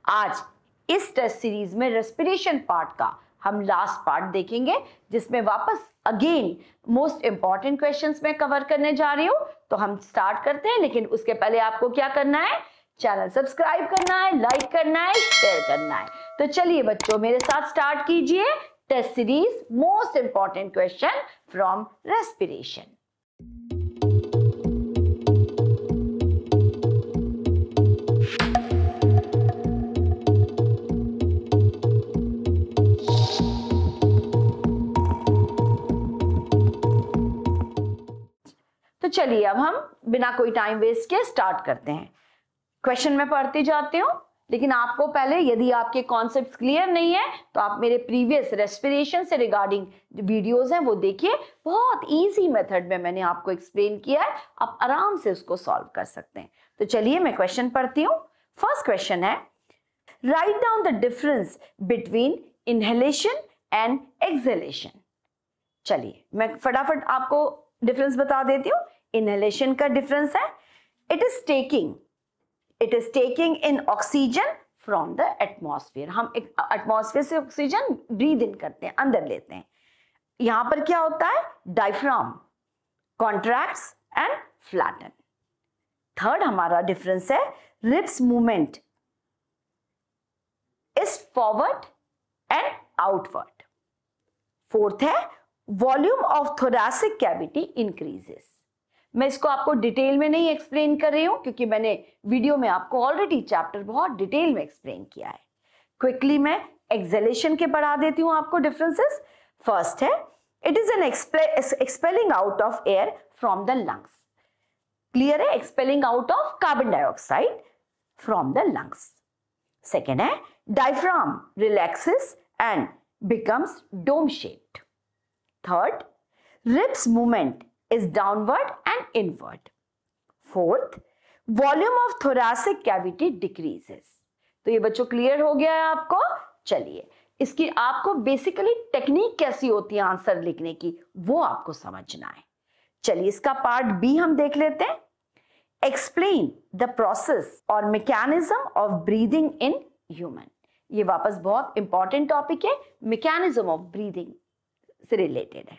आज इस test series में रेस्पिरेशन पार्ट का हम लास्ट पार्ट देखेंगे, जिसमें वापस अगेन मोस्ट इंपॉर्टेंट क्वेश्चंस मैं कवर करने जा रही हूं। तो हम स्टार्ट करते हैं, लेकिन उसके पहले आपको क्या करना है, चैनल सब्सक्राइब करना है, लाइक करना है, शेयर करना है। तो चलिए बच्चों, मेरे साथ स्टार्ट कीजिए test series most important question from respiration. तो चलिए अब हम बिना कोई टाइम वेस्ट किए स्टार्ट करते हैं। क्वेश्चन में पढ़ती जाती हूँ, लेकिन आपको पहले यदि आपके कॉन्सेप्ट्स क्लियर नहीं है तो आप मेरे प्रीवियस रेस्पिरेशन से रिगार्डिंग जो वीडियोस हैं वो देखिए। बहुत इजी मेथड में मैंने आपको एक्सप्लेन किया है, आप आराम से उसको सॉल्व कर सकते हैं। तो चलिए मैं क्वेश्चन पढ़ती हूँ। फर्स्ट क्वेश्चन है, write down the difference between inhalation and exhalation. चलिए मैं फटाफट आपको डिफरेंस बता देती हूँ। इनहेलेशन का डिफरेंस है, it is taking in oxygen from the atmosphere. हम एटमॉस्फेयर से ऑक्सीजन ब्रीद इन करते हैं, अंदर लेते हैं। यहां पर क्या होता है, diaphragm contracts and flatten. Third हमारा डिफरेंस है, ribs movement is forward and outward. Fourth है, volume of thoracic cavity increases. मैं इसको आपको डिटेल में नहीं एक्सप्लेन कर रही हूं, क्योंकि मैंने वीडियो में आपको ऑलरेडी चैप्टर बहुत डिटेल में एक्सप्लेन किया है। क्विकली मैं एक्सहेलेशन के पढ़ा देती हूं आपको डिफरेंसेस। फर्स्ट है, it is an expelling out of air from the lungs. Clear है, expelling out of carbon dioxide from the lungs. Second है, diaphragm relaxes and becomes dome shaped. Third, ribs movement is downward and inward. Fourth, volume of thoracic cavity decreases. तो ये बच्चों clear हो गया है आपको। चलिए इसकी आपको बेसिकली टेक्निक कैसी होती है आंसर लिखने की, वो आपको समझना है। चलिए इसका पार्ट बी हम देख लेते हैं। Explain the process or mechanism of breathing in human। ये वापस बहुत इंपॉर्टेंट टॉपिक है, मैकेनिज्म ऑफ ब्रीदिंग से रिलेटेड है।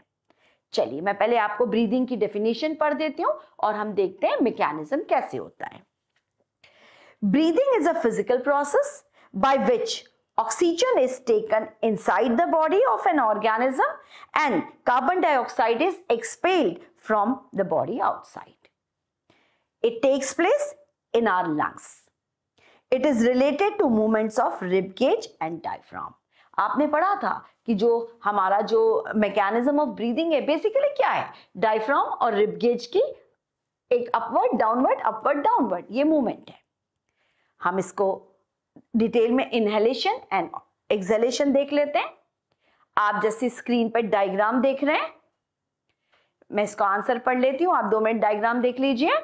चलिए मैं पहले आपको ब्रीदिंग की डेफिनेशन पढ़ देती हूं और हम देखते हैं मैकेनिज्म कैसे होता है। Breathing is a physical process by which oxygen is taken inside the body of an organism and carbon dioxide is expelled from the body outside. It takes place in our lungs. It is related to movements of rib cage and diaphragm. आपने पढ़ा था कि जो हमारा जो mechanism of breathing है basically क्या है, डायफ्राम और रिब गेज की एक अपवर्ड डाउनवर्ड ये मूवमेंट है। हम इसको डिटेल में इनहेलेशन एंड एक्सहेलेशन देख लेते हैं। आप जैसे स्क्रीन पर डायग्राम देख रहे हैं, मैं इसका आंसर पढ़ लेती हूं, आप 2 मिनट डायग्राम देख लीजिए।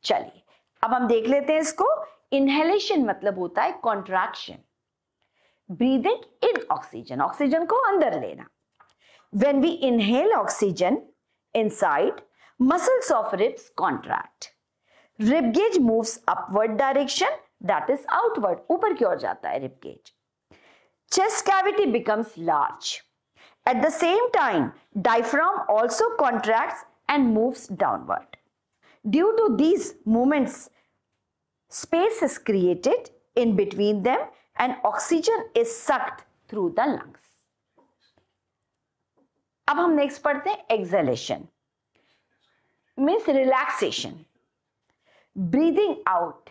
चलिए अब हम देख लेते हैं इसको। इनहेलेशन मतलब होता है contraction, breathing in oxygen, oxygen को अंदर लेना। When we inhale oxygen inside, muscles of ribs contract. Rib gauge moves upward direction, that is outward, ऊपर की ओर जाता है rib gauge. Chest cavity becomes large. At the same time, diaphragm also contracts and moves downward. Due to these movements, space is created in between them and oxygen is sucked through the lungs. अब हम next पढ़ते हैं exhalation means relaxation, breathing out.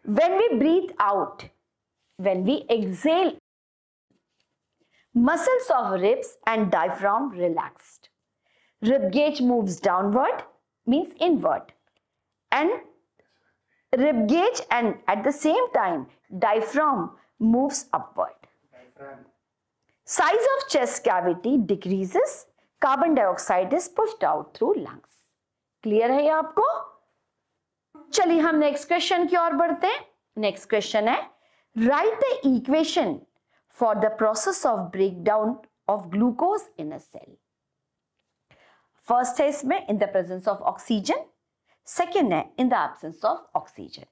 When we breathe out, when we exhale, muscles of ribs and diaphragm relaxed. Rib gauge moves downward, means inward, and rib gauge and at the same time diaphragm moves upward. Size of chest cavity decreases, carbon dioxide is pushed out through lungs. Clear है ये आपको? चलिए हम next question की ओर बढ़ते हैं। Next question है, write the equation for the process of breakdown of glucose in a cell. First है इसमें in the presence of oxygen, second है in the absence of oxygen.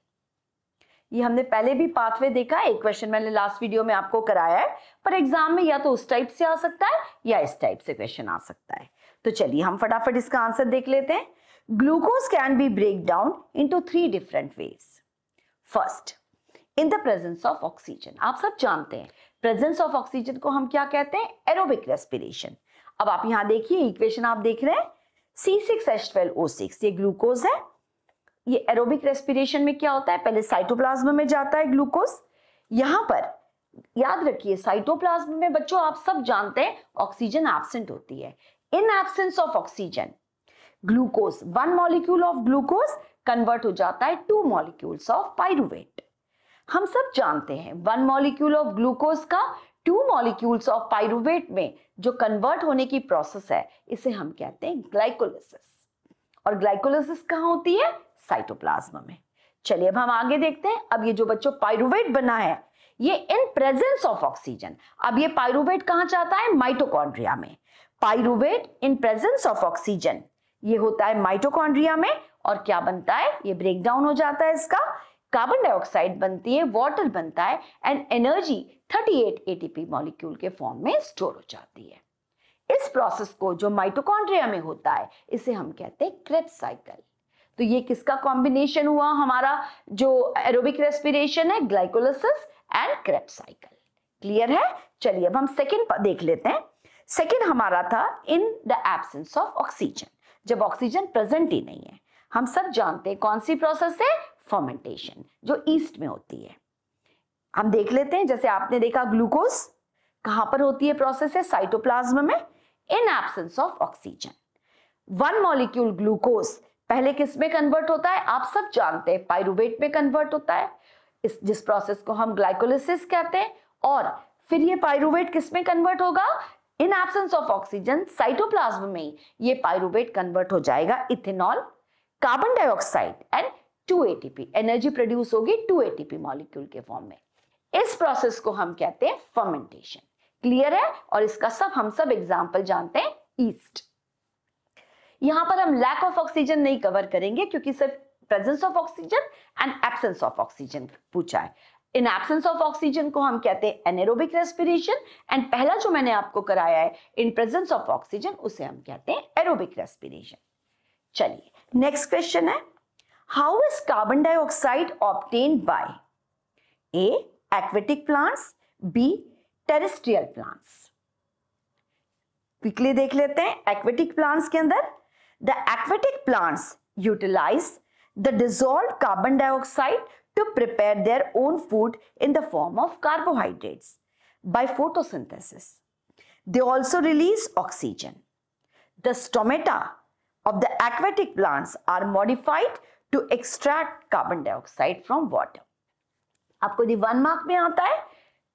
ये हमने पहले भी पाथवे देखा है, एक क्वेश्चन मैंने लास्ट वीडियो में आपको कराया है, पर एग्जाम में या तो उस टाइप से आ सकता है या इस टाइप से क्वेश्चन आ सकता है। तो चलिए हम फटाफट इसका आंसर देख लेते हैं। Glucose can be break down into 3 different ways. First, in the presence of oxygen. आप सब जानते हैं प्रेजेंस ऑफ ऑक्सीजन को हम क्या कहते हैं? Aerobic respiration. अब आप यहां देखिए, इक्वेशन आप देख रहे हैं C6H12O6, ये ग्लूकोज है। ये एरोबिक रेस्पिरेशन में क्या होता है? पहले साइटोप्लाज्म में जाता है ग्लूकोज। यहां पर याद रखिए, साइटोप्लाज्म में बच्चों आप सब जानते हैं ऑक्सीजन एब्सेंट होती है। In absence of oxygen glucose, 1 molecule of glucose convert हो जाता है 2 मॉलिक्यूल्स ऑफ पाइरुवेट। हम सब जानते हैं 1 मॉलिक्यूल ऑफ ग्लूकोज का 2 मॉलिक्यूल्स ऑफ पाइरुवेट में जो कन्वर्ट होने की प्रोसेस है, इसे हम कहते हैं ग्लाइकोलिसिस। और ग्लाइकोलिसिस कहां होती है? साइटोप्लाज्म में। चलिए अब हम आगे देखते हैं। अब ये जो बच्चों पाइरुवेट बना है, ये इन प्रेजेंस ऑफ ऑक्सीजन। अब ये पाइरुवेट कहां जाता है? माइटोकॉन्ड्रिया में। Pyruvate in presence of oxygen, ये होता है माइटोकॉन्ड्रिया में। और क्या बनता है? ये ब्रेक डाउन हो जाता है, इसका कार्बन डाइऑक्साइड बनती है, वाटर बनता है, एंड एनर्जी 38 एटीपी मॉलिक्यूल के फॉर्म में स्टोर हो जाती है। इस प्रोसेस को जो माइटोकॉन्ड्रिया में होता है, इसे हम कहते हैं क्रेब्स साइकिल। तो ये किसका कॉम्बिनेशन हुआ? हमारा जो एरोबिक रेस्पिरेशन है, glycolysis and Krebs cycle. Clear है? चलिए अब हम सेकंड देख लेते हैं। सेकंड हमारा था इन द एब्सेंस ऑफ ऑक्सीजन, जब ऑक्सीजन प्रेजेंट ही नहीं है। हम सब जानते हैं कौन सी प्रोसेस है? फर्मेंटेशन, जो ईस्ट में होती है। हम देख लेते हैं, जैसे आपने देखा ग्लूकोज कहां पर होती है प्रोसेस है? साइटोप्लाज्म में। In absence of oxygen 1 molecule glucose पहले किस में कन्वर्ट होता है? आप सब जानते हैं पाइरुवेट में कन्वर्ट होता है, जिस प्रोसेस को हम ग्लाइकोलिसिस कहते हैं। और फिर ये पाइरुवेट किस में कन्वर्ट होगा? In absence of oxygen cytoplasm में ये पाइरुवेट कन्वर्ट हो जाएगा ethanol, carbon dioxide and 2 ATP. Energy produce होगी 2 एटीपी मॉलिक्यूल के फॉर्म में। इस प्रोसेस को हम कहते हैं फर्मेंटेशन। क्लियर है? और इसका हम सब एग्जांपल जानते हैं ईस्ट। यहां पर हम लैक ऑफ ऑक्सीजन नहीं कवर करेंगे, क्योंकि सिर्फ presence of oxygen and absence of oxygen पूछा है। इन एब्सेंस ऑफ ऑक्सीजन को हम कहते हैं एनारोबिक रेस्पिरेशन, एंड पहला जो मैंने आपको कराया है इन प्रेजेंस ऑफ ऑक्सीजन, उसे हम कहते हैं एरोबिक रेस्पिरेशन। चलिए नेक्स्ट क्वेश्चन है, how is carbon dioxide obtained by? A, aquatic plants, B, terrestrial plants. Quickly देख लेते हैं। एक्वेटिक प्लांट्स के अंदर the aquatic plants utilize the dissolved carbon dioxide to prepare their own food in the form of carbohydrates by photosynthesis. They also release oxygen. The stomata of the aquatic plants are modified to extract carbon dioxide from water. आपको यदि 1 mark में आता है,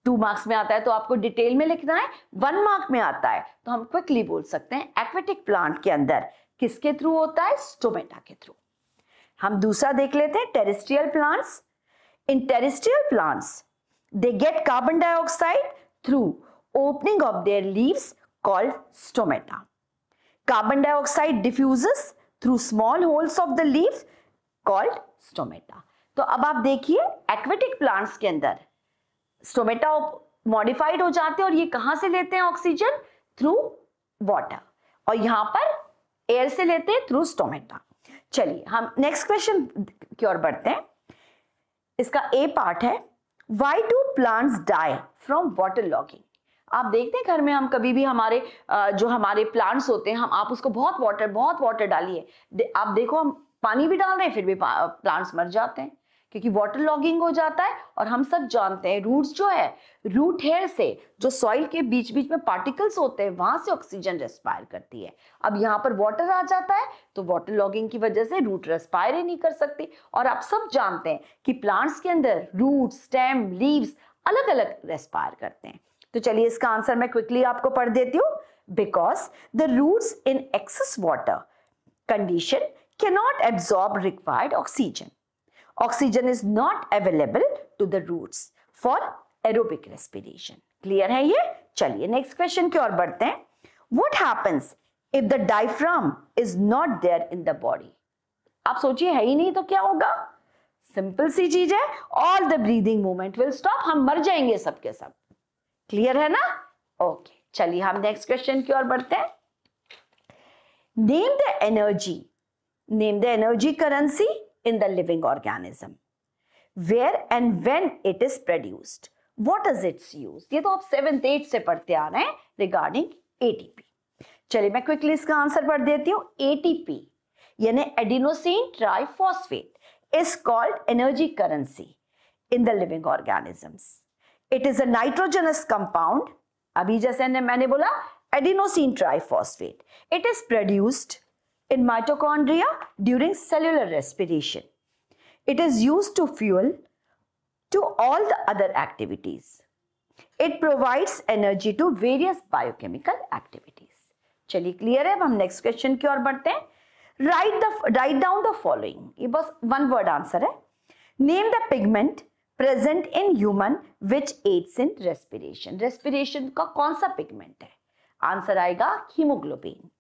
2 marks में आता है तो आपको डिटेल में लिखना है। 1 मार्क में आता है तो हम क्विकली बोल सकते हैं एक्वेटिक प्लांट के अंदर किसके थ्रू होता है? स्टोमेटा के थ्रू। हम दूसरा देख लेते हैं, terrestrial plants. In terrestrial plants they get carbon dioxide through opening of their leaves called stomata. Carbon dioxide diffuses through small holes of the leaves called stomata. तो अब आप देखिए, एक्वेटिक प्लांट्स के अंदर स्टोमेटा मॉडिफाइड हो जाते हैं और ये कहां से लेते हैं ऑक्सीजन? Through water. और यहां पर एयर से लेते हैं थ्रू स्टोमेटा। चलिए हम नेक्स्ट क्वेश्चन की ओर बढ़ते हैं। इसका ए पार्ट है, why do plants die from water logging? आप देखते हैं घर में हम कभी भी हमारे जो हमारे प्लांट्स होते हैं, आप उसको बहुत वाटर डालिए, आप देखो हम पानी भी डाल रहे हैं फिर भी प्लांट्स मर जाते हैं, क्योंकि वाटर लॉगिंग हो जाता है। और हम सब जानते हैं रूट्स जो है, रूट हेयर से जो सॉइल के बीच बीच में पार्टिकल्स होते हैं, वहां से ऑक्सीजन रेस्पायर करती है। अब यहाँ पर वाटर आ जाता है तो वाटर लॉगिंग की वजह से रूट रेस्पायर ही नहीं कर सकती। और आप सब जानते हैं कि प्लांट्स के अंदर रूट, स्टेम, लीव्स अलग अलग रेस्पायर करते हैं। तो चलिए इसका आंसर मैं क्विकली आपको पढ़ देती हूँ। Because the roots in excess water condition cannot absorb required oxygen. Oxygen is not available to the roots for aerobic respiration. Clear है ये? चलिए नेक्स्ट क्वेश्चन की ओर बढ़ते हैं. What happens if the diaphragm is not there in the body? आप सोचिए है ही नहीं तो क्या होगा? सिंपल सी चीज है, all the breathing movement will stop, हम मर जाएंगे सबके सब। क्लियर है ना? ओके, चलिए हम नेक्स्ट क्वेश्चन की ओर बढ़ते हैं। Name the energy currency in the living organism, where and when it is produced, what is its use. ये तो आप 7th 8th से पढ़ते आ रहे हैं रिगार्डिंग एटीपी। चलिए मैं क्विकली इसका आंसर पढ़ देती हूँ। एटीपी यानी adenosine triphosphate is called energy currency in the living organisms. It is a nitrogenous compound. अभी जैसे मैंने बोला adenosine triphosphate. It is produced in mitochondria during cellular respiration. It is used to fuel to all the other activities. It provides energy to various biochemical activities. चलिए clear है। अब हम next question की ओर बढ़ते हैं। Write down the following. ये बस one word आंसर है। Name the pigment present in human which aids in respiration. Respiration का कौन सा पिगमेंट है? आंसर आएगा हीमोग्लोबिन।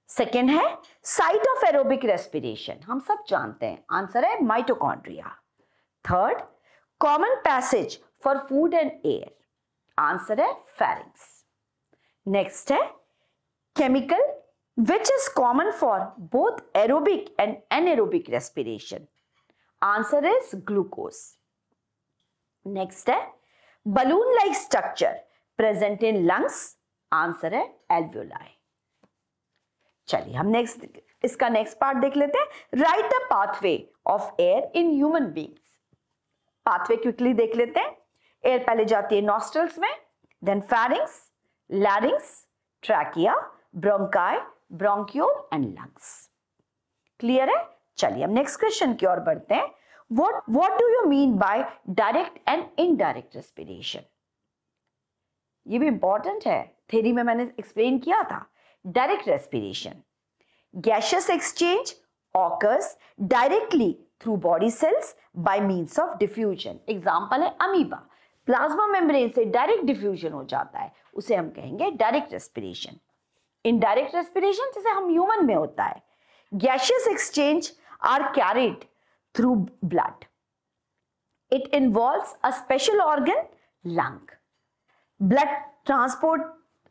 सेकेंड है साइट ऑफ एरोबिक रेस्पिरेशन, हम सब जानते हैं, आंसर है mitochondria. Third, common passage for food and air, answer है फेरिंग्स। नेक्स्ट है chemical which is common for both aerobic and anaerobic respiration, answer is glucose. Next है balloon like structure present in lungs, answer है alveoli. चलिए हम इसका next part देख लेते हैं। Write the pathway of air in human beings, pathway quickly देख लेते हैं। एयर पहले जाती है नॉस्ट्रल्स में, then pharynx, larynx, trachea, bronchi, bronchiole and lungs. Clear है? चलिए हम नेक्स्ट क्वेश्चन की ओर बढ़ते हैं। What do you mean by direct and indirect respiration? ये भी इंपॉर्टेंट है, थ्योरी में मैंने एक्सप्लेन किया था। Direct respiration, gaseous exchange occurs directly through body cells by means of diffusion. Example है अमीबा, प्लाज्मा मेम्ब्रेन से डायरेक्ट डिफ्यूजन हो जाता है, उसे हम कहेंगे डायरेक्ट रेस्पिरेशन। इनडायरेक्ट रेस्पिरेशन जैसे हम ह्यूमन में होता है, gaseous exchange are carried through blood, it involves a special organ lung. Blood transport,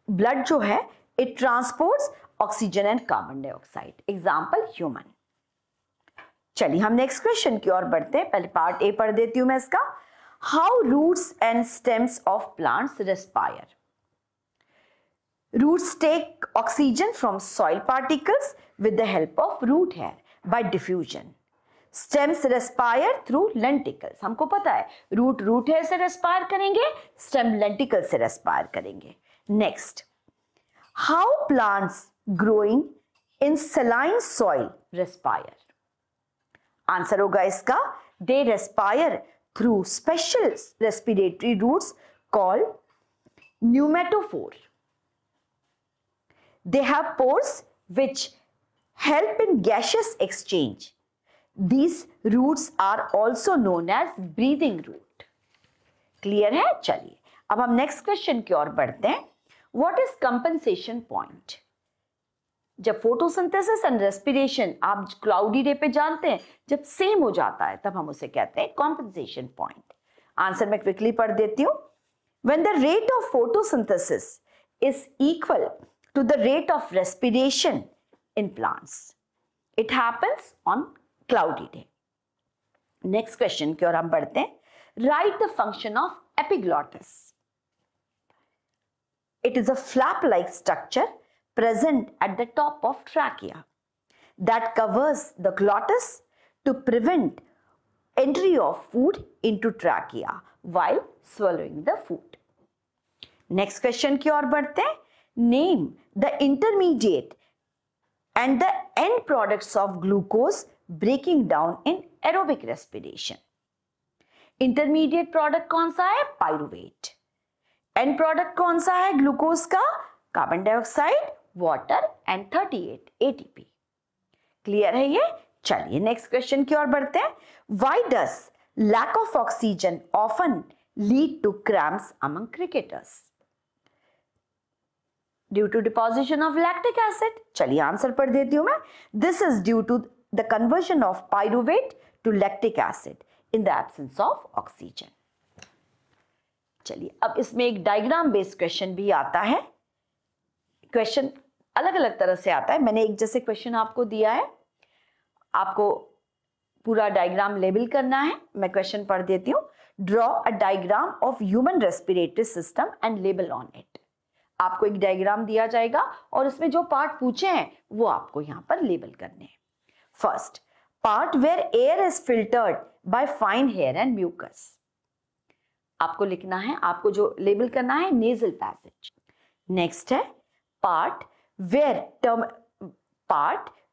blood जो है it transports oxygen and carbon dioxide, example human. चलिए हम नेक्स्ट क्वेश्चन की ओर बढ़ते हैं। पहले पार्ट ए पढ़ देती हूं मैं इसका। How roots and stems of plants respire? Roots take oxygen from soil particles with the help of root hair by diffusion. Stems respire through lenticles. हमको पता है root hair से respire करेंगे, stem lenticle से respire करेंगे। Next, how plants growing in saline soil respire? Answer होगा इसका they respire through special respiratory roots called pneumatophore. They have pores which help in gaseous exchange. These roots are also known as breathing root. Clear है? चलिए अब हम next question की ओर बढ़ते हैं। What is compensation point? जब photosynthesis and respiration आप क्लाउडी डे पे जानते हैं, जब सेम हो जाता है तब हम उसे कहते हैं कॉम्पेंसेशन पॉइंट। आंसर मैं क्विकली पढ़ देती हूँ। When the rate of photosynthesis is equal to the rate of respiration in plants, it happens on cloudy day. Next question की ओर हम बढ़ते हैं। Write the function of epiglottis. It is a flap-like structure present at the top of trachea that covers the glottis to prevent entry of food into trachea while swallowing the food. Next question की ओर बढ़ते हैं। Name the intermediate and the end products of glucose breaking down in aerobic respiration. Intermediate product कौन सा है? Pyruvate. End product कौन सा है ग्लूकोज का? Carbon dioxide, water and 38 ATP. Clear है ये? चलिए नेक्स्ट क्वेश्चन की ओर बढ़ते हैं। Why does lack of oxygen often lead to cramps among cricketers? Due to deposition of lactic acid. चलिए आंसर पढ़ देती हूं मैं। This is due to the conversion of pyruvate to lactic acid in the absence of oxygen. चलिए अब इसमें एक diagram based question भी आता है. क्वेश्चन अलग अलग तरह से आता है. मैंने एक जैसे क्वेश्चन आपको दिया है, आपको पूरा डायग्राम लेबल करना है. मैं क्वेश्चन पढ़ देती हूँ. Draw a diagram of human respiratory system and label on it. आपको एक डायग्राम दिया जाएगा और इसमें जो पार्ट पूछे हैं वो आपको यहाँ पर लेबल करने हैं. First, part where air is filtered by fine hair and mucus. आपको लिखना है, आपको जो लेबल करना है नेजल पैसेज. नेक्स्ट है part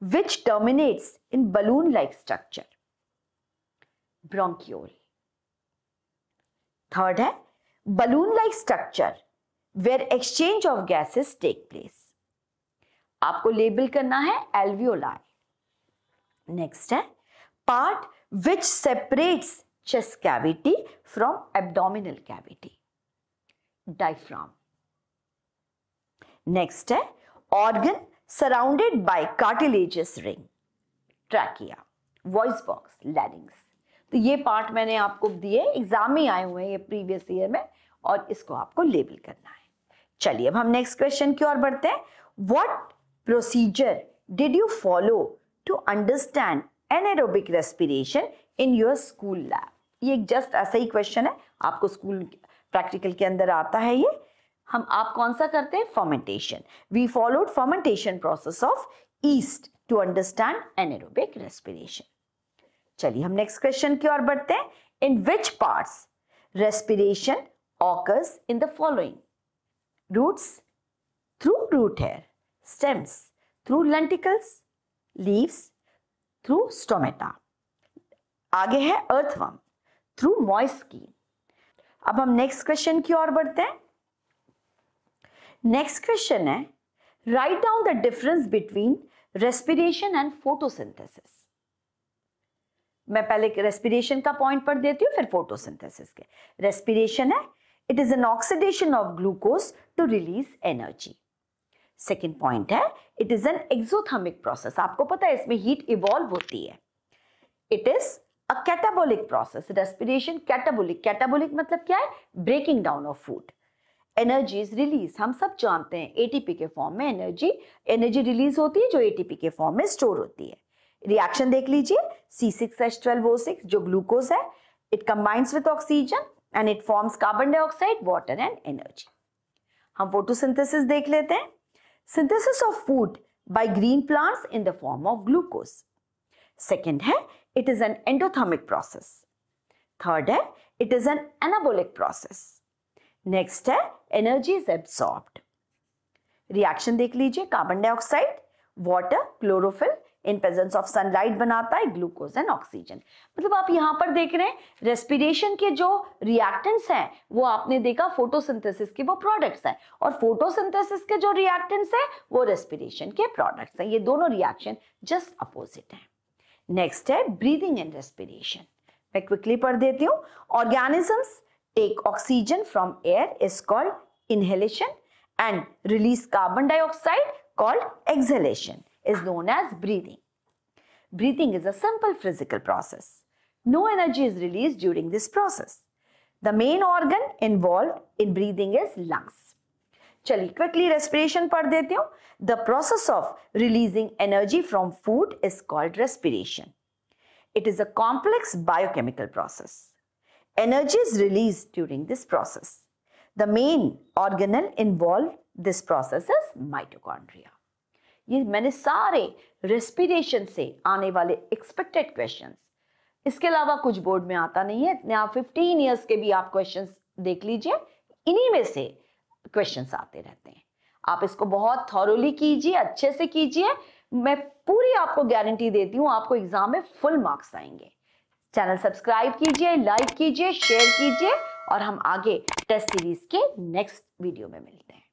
which terminates in balloon like structure, bronchiole. Third है balloon like structure where exchange of gases take place. आपको लेबल करना है alveoli. Next है part which separates chest cavity from abdominal cavity, diaphragm. Next है organ surrounded by cartilaginous ring, trachea, voice box, larynx. तो ये part मैंने आपको दिए, एग्जाम में आए हुए हैं ये प्रीवियस ईयर में, और इसको आपको लेबल करना है. चलिए अब हम नेक्स्ट क्वेश्चन की ओर बढ़ते हैं. What procedure did you follow to understand anaerobic respiration in your school lab. ये जस्ट ऐसा ही क्वेश्चन है, आपको स्कूल प्रैक्टिकल के अंदर आता है ये. आप कौन सा करते हैं? Fermentation. We followed fermentation process of yeast to understand anaerobic respiration. चलिए हम नेक्स्ट क्वेश्चन की ओर बढ़ते हैं. In which parts respiration occurs in the following? Roots, through root hair, stems, through lenticels, leaves, through stomata. आगे है earthworm, through moist skin. अब हम नेक्स्ट क्वेश्चन की ओर बढ़ते हैं. नेक्स्ट क्वेश्चन है write down the difference between respiration and photosynthesis. मैं पहले रेस्पिरेशन का पॉइंट पढ़ देती हूँ, फिर फोटोसिंथेसिस के. रेस्पिरेशन है it is an oxidation of glucose to release energy. Second point है it is an exothermic process. आपको पता है इसमें हीट इवॉल्व होती है. It is a catabolic process. Respiration catabolic. Catabolic मतलब क्या है? Breaking down of food. Energy is release. हम सब जानते हैं एटीपी के फॉर्म में एनर्जी रिलीज होती है जो एटीपी के फॉर्म में स्टोर होती है. रिएक्शन देख लीजिए. C6H12O6 जो ग्लूकोज है, it combines with oxygen and it forms carbon dioxide, water and energy. हम फोटोसिंथेसिस देख लेते हैं. Synthesis of food by green plants in the form of glucose. Second है it is an endothermic process. Third है it is an anabolic process. Next है energy is absorbed. Reaction देख लीजिए. Carbon dioxide, water, chlorophyll in presence of sunlight बनाता है glucose and oxygen. मतलब आप यहां पर देख रहे हैं रेस्पिरेशन के जो रिएक्टेंट्स हैं वो आपने देखा फोटोसिंथेसिस के वो प्रोडक्ट्स हैं, और फोटोसिंथेसिस के जो रिएक्टेंट्स हैं वो रेस्पिरेशन के प्रोडक्ट्स हैं. ये दोनों रिएक्शन जस्ट अपोजिट हैं. नेक्स्ट है ब्रीदिंग एंड रेस्पिरेशन. मैं क्विकली पढ़ देती हूँ. Organisms take oxygen from air is called inhalation and release carbon dioxide called exhalation is known as breathing. Breathing is a simple physical process. No energy is released during this process. The main organ involved in breathing is lungs. चलिए quickly respiration पढ़ देती हूँ. The process of releasing energy from food is called respiration. It is a complex biochemical process. Energy is released during this process. The main organelle involved this process is mitochondria. ये मैंने सारे respiration से आने वाले expected questions, इसके अलावा कुछ board में आता नहीं है. इतने आप 15 years के भी आप questions देख लीजिए, इन्हीं में से questions आते रहते हैं. आप इसको बहुत thoroughly कीजिए, अच्छे से कीजिए. मैं पूरी आपको गारंटी देती हूँ आपको एग्जाम में फुल मार्क्स आएंगे. चैनल सब्सक्राइब कीजिए, लाइक कीजिए, शेयर कीजिए, और हम आगे टेस्ट सीरीज के नेक्स्ट वीडियो में मिलते हैं.